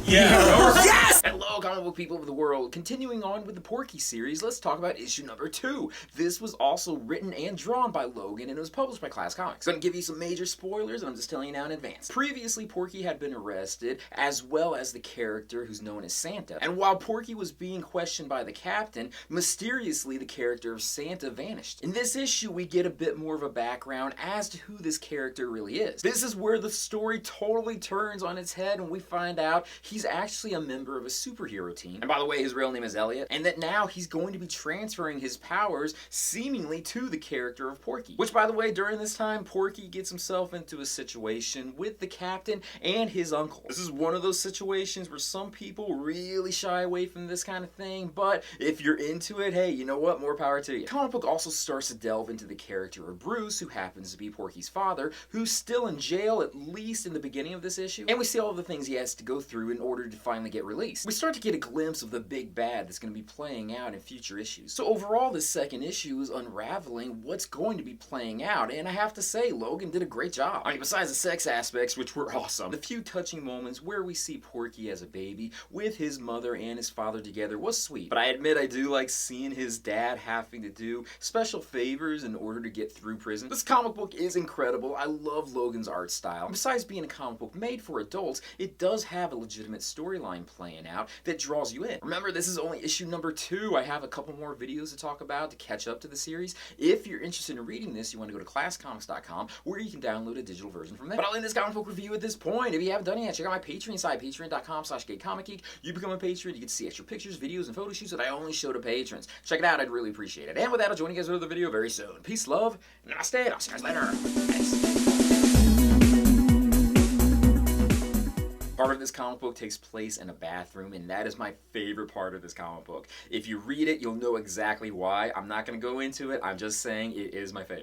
Yeah. Yes! Hello, comic book people of the world. Continuing on with the Porky series, let's talk about issue number 2. This was also written and drawn by Logan, and it was published by Class Comics. Gonna give you some major spoilers, and I'm just telling you now in advance. Previously, Porky had been arrested, as well as the character who's known as Santa. And while Porky was being questioned by the captain, mysteriously the character of Santa vanished. In this issue, we get a bit more of a background as to who this character really is. This is where the story totally turns on its head, and we find out he's actually a member of a superhero team. And by the way, his real name is Elliot, and that now he's going to be transferring his powers seemingly to the character of Porky. Which, by the way, during this time, Porky gets himself into a situation with the captain and his uncle. This is one of those situations where some people really shy away from this kind of thing, but if you're into it, hey, you know what? More power to you. The comic book also starts to delve into the character of Bruce, who happens to be Porky's father, who's still in jail, at least in the beginning of this issue, and we see all the things he has to go through in order to finally get released. We start to get a glimpse of the big bad that's going to be playing out in future issues. So overall, this second issue is unraveling what's going to be playing out, and I have to say, Logan did a great job. I mean, besides the sex aspects, which were awesome, the few touching moments where we see Porky as a baby with his mother and his father together was sweet. But I admit I do like seeing his dad having to do special favors in order to get through prison. This comic book is incredible. I love Logan's art style. And besides being a comic book made for adults, it does have a legitimate storyline playing out that draws you in. Remember, this is only issue number 2. I have a couple more videos to talk about to catch up to the series. If you're interested in reading this, you want to go to classcomics.com, where you can download a digital version from there. But I'll end this comic book review at this point. If you haven't done it yet, check out my Patreon site, patreon.com/GeekComicGeek. You become a patron, you get to see extra pictures, videos, and photo shoots that I only show to patrons. Check it out, I'd really appreciate it. And with that, I'll join you guys for another video very soon. Peace, love, namaste, I'll see you guys later. Thanks. Part of this comic book takes place in a bathroom, and that is my favorite part of this comic book. If you read it, you'll know exactly why. I'm not going to go into it. I'm just saying it is my favorite.